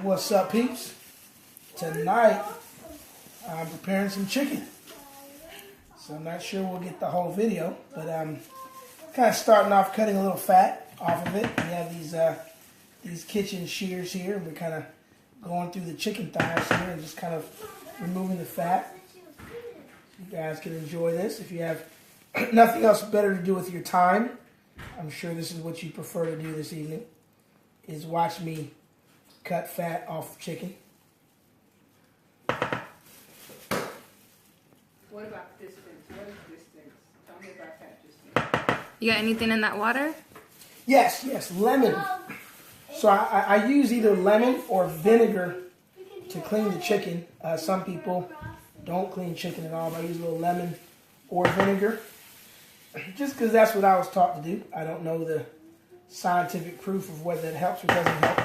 What's up, peeps? Tonight, I'm preparing some chicken. So I'm not sure we'll get the whole video, but I'm kind of starting off cutting a little fat off of it. We have these kitchen shears here, and we're kind of going through the chicken thighs here and just kind of removing the fat. You guys can enjoy this. If you have nothing else better to do with your time, I'm sure this is what you prefer to do this evening, is watch me cut fat off of chicken. What about distance? What is distance? Tell me about that distance. You got anything in that water? Yes, lemon. So I use either lemon or vinegar to clean the chicken. Some people don't clean chicken at all, but I use a little lemon or vinegar. Just because that's what I was taught to do. I don't know the scientific proof of whether it helps or doesn't help.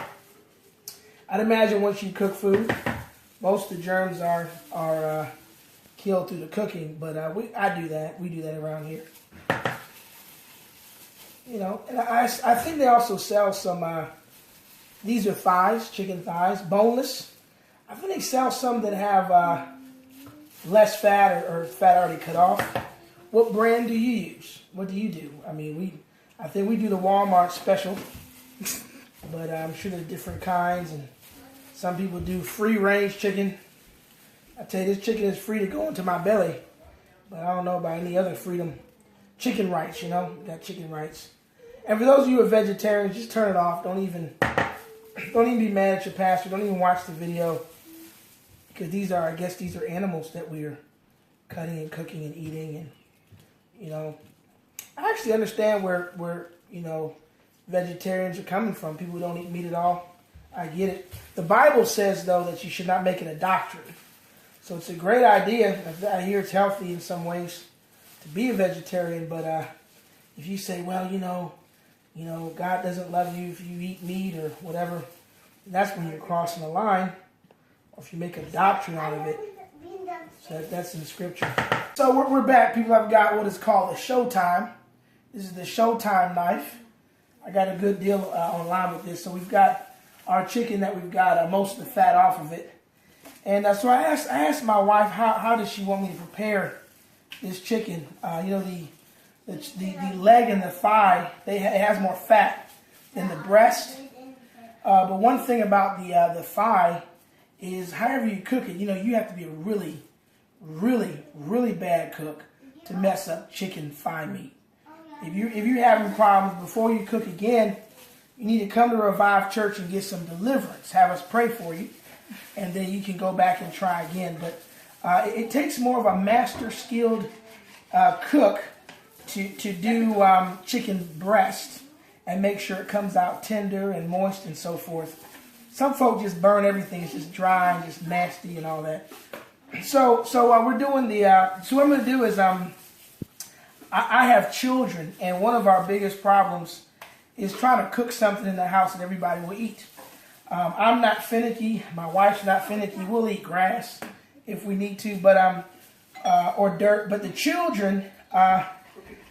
I'd imagine once you cook food, most of the germs are killed through the cooking, but I do that. We do that around here. You know, and I think they also sell some, these are thighs, chicken thighs, boneless. I think they sell some that have less fat or fat already cut off. What brand do you use? What do you do? I mean, I think we do the Walmart special, but I'm sure there's different kinds, and some people do free-range chicken. I tell you, this chicken is free to go into my belly, but I don't know about any other freedom. Chicken rights, you know, got chicken rights. And for those of you who are vegetarians, just turn it off. Don't even be mad at your pastor. Don't even watch the video, because I guess these are animals that we're cutting and cooking and eating, and you know, I actually understand where you know, vegetarians are coming from. People who don't eat meat at all. I get it. The Bible says, though, that you should not make it a doctrine. So it's a great idea. I hear it's healthy in some ways to be a vegetarian, but if you say, well, you know, God doesn't love you if you eat meat or whatever, that's when you're crossing the line. Or if you make a doctrine out of it. So that's in the scripture. So we're back. People have got what is called a Showtime. This is the Showtime knife. I got a good deal online with this. So we've got our chicken that we've got most of the fat off of it. And so I asked my wife how does she want me to prepare this chicken. You know, the leg and the thigh, it has more fat than the breast. But one thing about the thigh is however you cook it, you know, you have to be a really, really, really bad cook to mess up chicken thigh meat. If you're having problems before you cook again, you need to come to Revive Church and get some deliverance. Have us pray for you, and then you can go back and try again. But it takes more of a master skilled cook to do chicken breast and make sure it comes out tender and moist and so forth. Some folks just burn everything. It's just dry and just nasty and all that. So we're doing so what I'm going to do is I have children, and one of our biggest problems is trying to cook something in the house that everybody will eat. I'm not finicky. My wife's not finicky. We'll eat grass if we need to, but or dirt. But the children,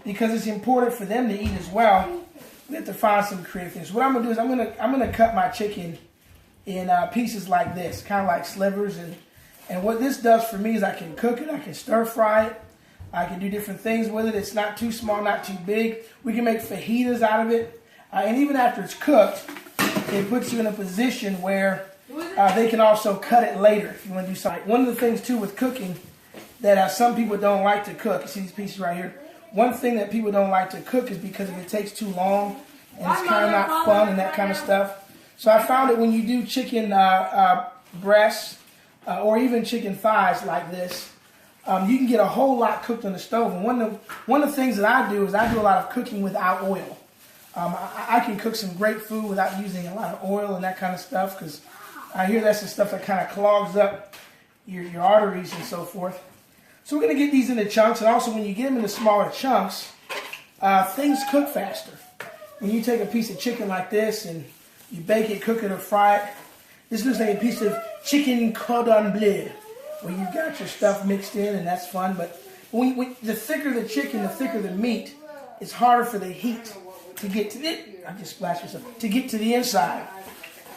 because it's important for them to eat as well, we have to find some creative things. What I'm gonna do is I'm gonna cut my chicken in pieces like this, kind of like slivers, and what this does for me is I can cook it, I can stir fry it, I can do different things with it. It's not too small, not too big. We can make fajitas out of it, and even after it's cooked, it puts you in a position where they can also cut it later if you want to do something. One of the things too with cooking that some people don't like to cook, you see these pieces right here? One thing that people don't like to cook is because if it takes too long and it's kind of not fun and that kind of stuff. So I found that when you do chicken breasts or even chicken thighs like this, you can get a whole lot cooked on the stove. And one of the things that I do is I do a lot of cooking without oil. I can cook some great food without using a lot of oil and that kind of stuff, because I hear that's the stuff that kind of clogs up your arteries and so forth. So we're going to get these into chunks, and also when you get them into smaller chunks, things cook faster. When you take a piece of chicken like this and you bake it, cook it, or fry it, this looks like a piece of chicken cordon bleu, where you've got your stuff mixed in, and that's fun. But the thicker the chicken, the thicker the meat, it's harder for the heat to get to it. I just splashed myself. To get to the inside.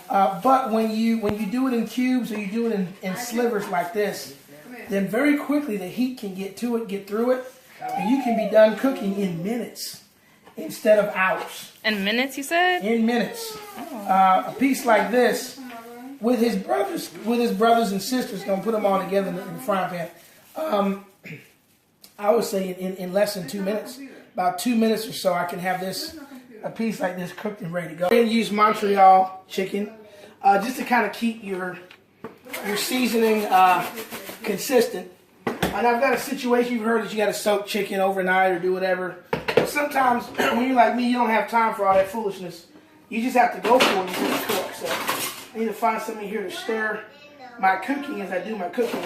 But when you do it in cubes or you do it in slivers like this, then very quickly the heat can get to it, get through it, and you can be done cooking in minutes instead of hours. In minutes, you said? In minutes. A piece like this with his brothers and sisters, gonna put them all together in the frying pan. I would say in less than 2 minutes, about 2 minutes or so, I can have a piece like this cooked and ready to go. And use Montreal chicken just to kind of keep your seasoning consistent. And I've got a situation, you've heard that you got to soak chicken overnight or do whatever. But sometimes when you're like me, you don't have time for all that foolishness. You just have to go for it and just cook. So I need to find something here to stir my cooking as I do my cooking.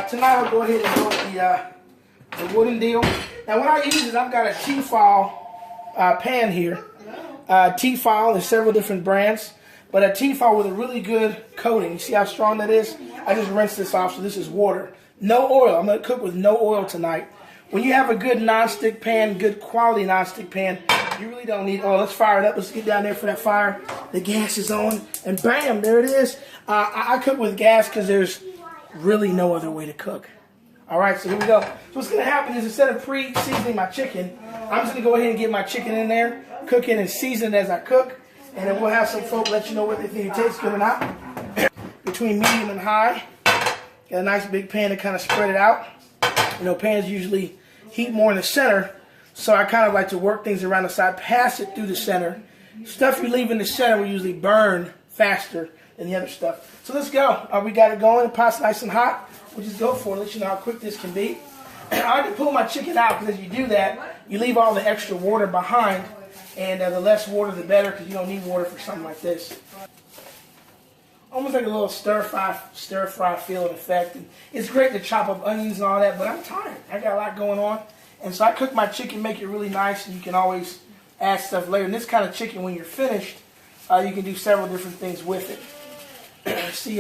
Tonight I'll go ahead and go with the wooden deal. Now what I use is I've got a Tefal pan here. Tefal, there's several different brands. But a Tefal with a really good coating. You see how strong that is? I just rinsed this off, so this is water. No oil. I'm going to cook with no oil tonight. When you have a good nonstick pan, good quality nonstick pan, you really don't need oil. Let's fire it up. Let's get down there for that fire. The gas is on, and bam, there it is. I cook with gas because there's really no other way to cook. All right, so here we go. So what's going to happen is instead of pre-seasoning my chicken, I'm just going to go ahead and get my chicken in there, cook it and season it as I cook. And then we'll have some folk let you know whether they think it tastes good or not. Between medium and high. Got a nice big pan to kind of spread it out. You know, pans usually heat more in the center. So I kind of like to work things around the side, pass it through the center. Stuff you leave in the center will usually burn faster than the other stuff. So let's go. We got it going. The pot's nice and hot. We'll just go for it. Let you know how quick this can be. I like to pull my chicken out because as you do that, you leave all the extra water behind. And the less water, the better, because you don't need water for something like this. Almost like a little stir fry feel and effect. And it's great to chop up onions and all that, but I'm tired. I got a lot going on. And so I cook my chicken, make it really nice, and you can always add stuff later. And this kind of chicken, when you're finished, you can do several different things with it. See,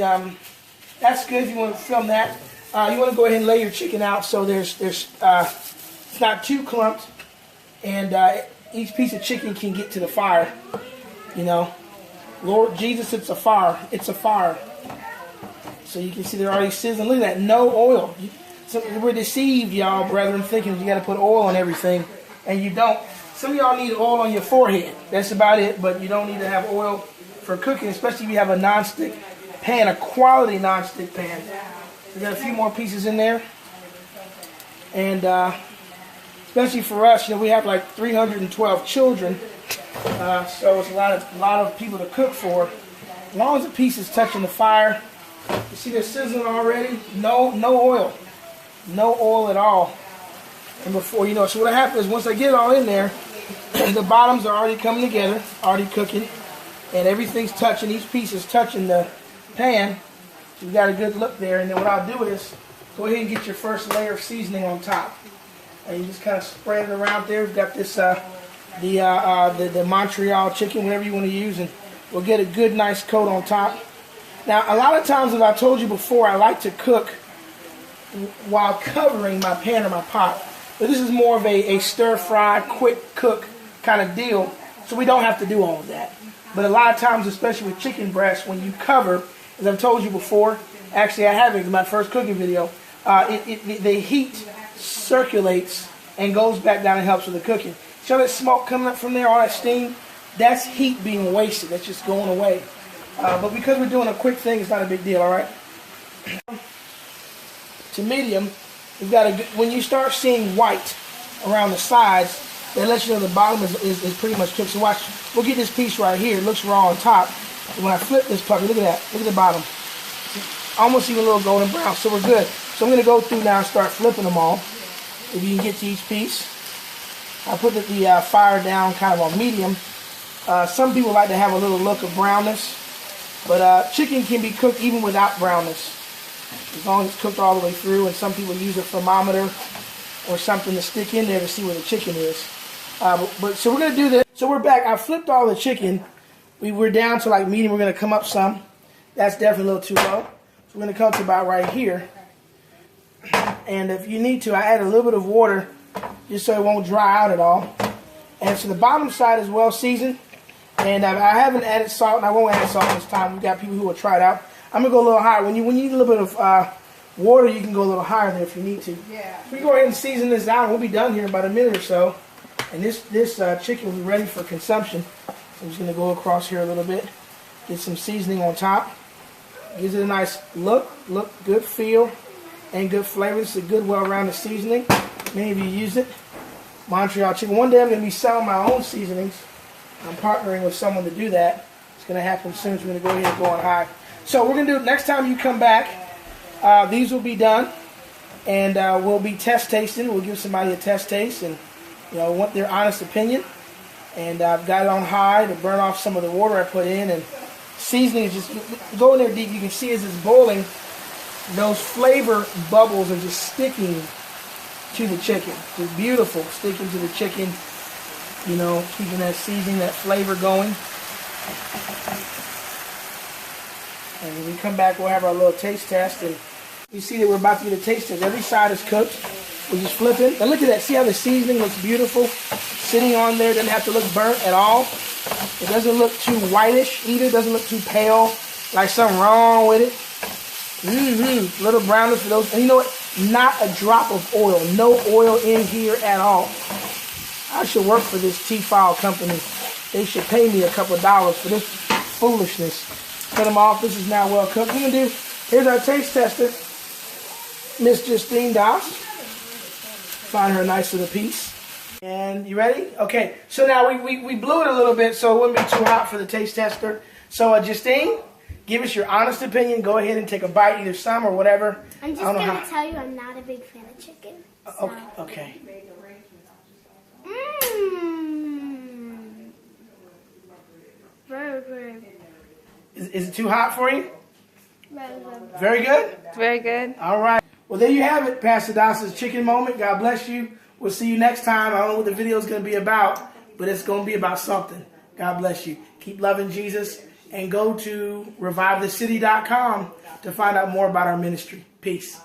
that's good if you want to film that. You want to go ahead and lay your chicken out so it's not too clumped. And each piece of chicken can get to the fire, you know. Lord Jesus, it's a fire. It's a fire. So you can see they're already sizzling. Look at that, no oil. We're deceived, y'all, brethren, thinking you got to put oil on everything, and you don't. Some of y'all need oil on your forehead. That's about it, but you don't need to have oil for cooking, especially if you have a nonstick pan, a quality nonstick pan. We got a few more pieces in there, and especially for us, you know, we have like 312 children, so it's a lot of people to cook for. As long as the piece is touching the fire, you see they're sizzling already. No oil, no oil at all. And before you know, so what happens is once I get it all in there, the bottoms are already coming together, already cooking, and everything's touching. Each piece is touching the pan. So you got a good look there. And then what I'll do is go ahead and get your first layer of seasoning on top. And you just kind of spread it around there. We've got this, the Montreal chicken, whatever you want to use, and we'll get a good, nice coat on top. Now, a lot of times, as I told you before, I like to cook while covering my pan or my pot. But this is more of a stir-fry, quick cook kind of deal, so we don't have to do all of that. But a lot of times, especially with chicken breast, when you cover, as I've told you before, actually I have it in my first cooking video, the heat circulates and goes back down and helps with the cooking. See all that smoke coming up from there, all that steam? That's heat being wasted. That's just going away. But because we're doing a quick thing, it's not a big deal, all right? To medium, we've got when you start seeing white around the sides, that lets you know the bottom is pretty much cooked. So watch, we'll get this piece right here. It looks raw on top. And when I flip this puppy, look at that. Look at the bottom. Almost even a little golden brown. So we're good. So I'm going to go through now and start flipping them all. If you can get to each piece. I put the fire down kind of on medium. Some people like to have a little look of brownness. But chicken can be cooked even without brownness, as long as it's cooked all the way through. And some people use a thermometer or something to stick in there to see where the chicken is. So we're going to do this. So we're back. I flipped all the chicken. We're down to like medium. We're going to come up some. That's definitely a little too low. So we're going to come to about right here. And if you need to, I add a little bit of water just so it won't dry out at all. And so the bottom side is well seasoned. And I haven't added salt, and I won't add salt this time. We've got people who will try it out. I'm going to go a little higher. When you need a little bit of water, you can go a little higher there if you need to. Yeah. We go ahead and season this out. We'll be done here in about a minute or so. And this chicken will be ready for consumption. So I'm just going to go across here a little bit. Get some seasoning on top. Gives it a nice look, good feel, and good flavor. It's a good, well-rounded seasoning. Many of you use it. Montreal chicken. One day I'm going to be selling my own seasonings. I'm partnering with someone to do that. It's going to happen soon. So we're going to go ahead and go on high. So we're going to do it next time you come back. These will be done, and we'll be test tasting. We'll give somebody a test taste, and want their honest opinion. And I've got it on high to burn off some of the water I put in, and seasoning is just go in there deep. You can see as it's boiling, those flavor bubbles are just sticking to the chicken. Just beautiful, sticking to the chicken. Keeping that seasoning, that flavor going. And when we come back, we'll have our little taste test. And you see that we're about to get a taste test. Every side is cooked. We're just flipping. And look at that. See how the seasoning looks beautiful? Sitting on there. Doesn't have to look burnt at all. It doesn't look too whitish either. It doesn't look too pale. Like something wrong with it. Little brownness for those. And you know what? Not a drop of oil. No oil in here at all. I should work for this T-File company. They should pay me a couple of dollars for this foolishness. Cut them off. This is now well cooked. Here's our taste tester, Miss Justine Doss. Find her a nice little piece. And you ready? Okay. So now we blew it a little bit so it wouldn't be too hot for the taste tester. So Justine, give us your honest opinion. Go ahead and take a bite, either some or whatever. I'm just going to tell you I'm not a big fan of chicken. So. Okay. Very good. Is it too hot for you? Very good. Very good? Very good. All right. Well, there you have it, Pastor Doss's chicken moment. God bless you. We'll see you next time. I don't know what the video is going to be about, but it's going to be about something. God bless you. Keep loving Jesus, and go to revivethecity.com to find out more about our ministry. Peace.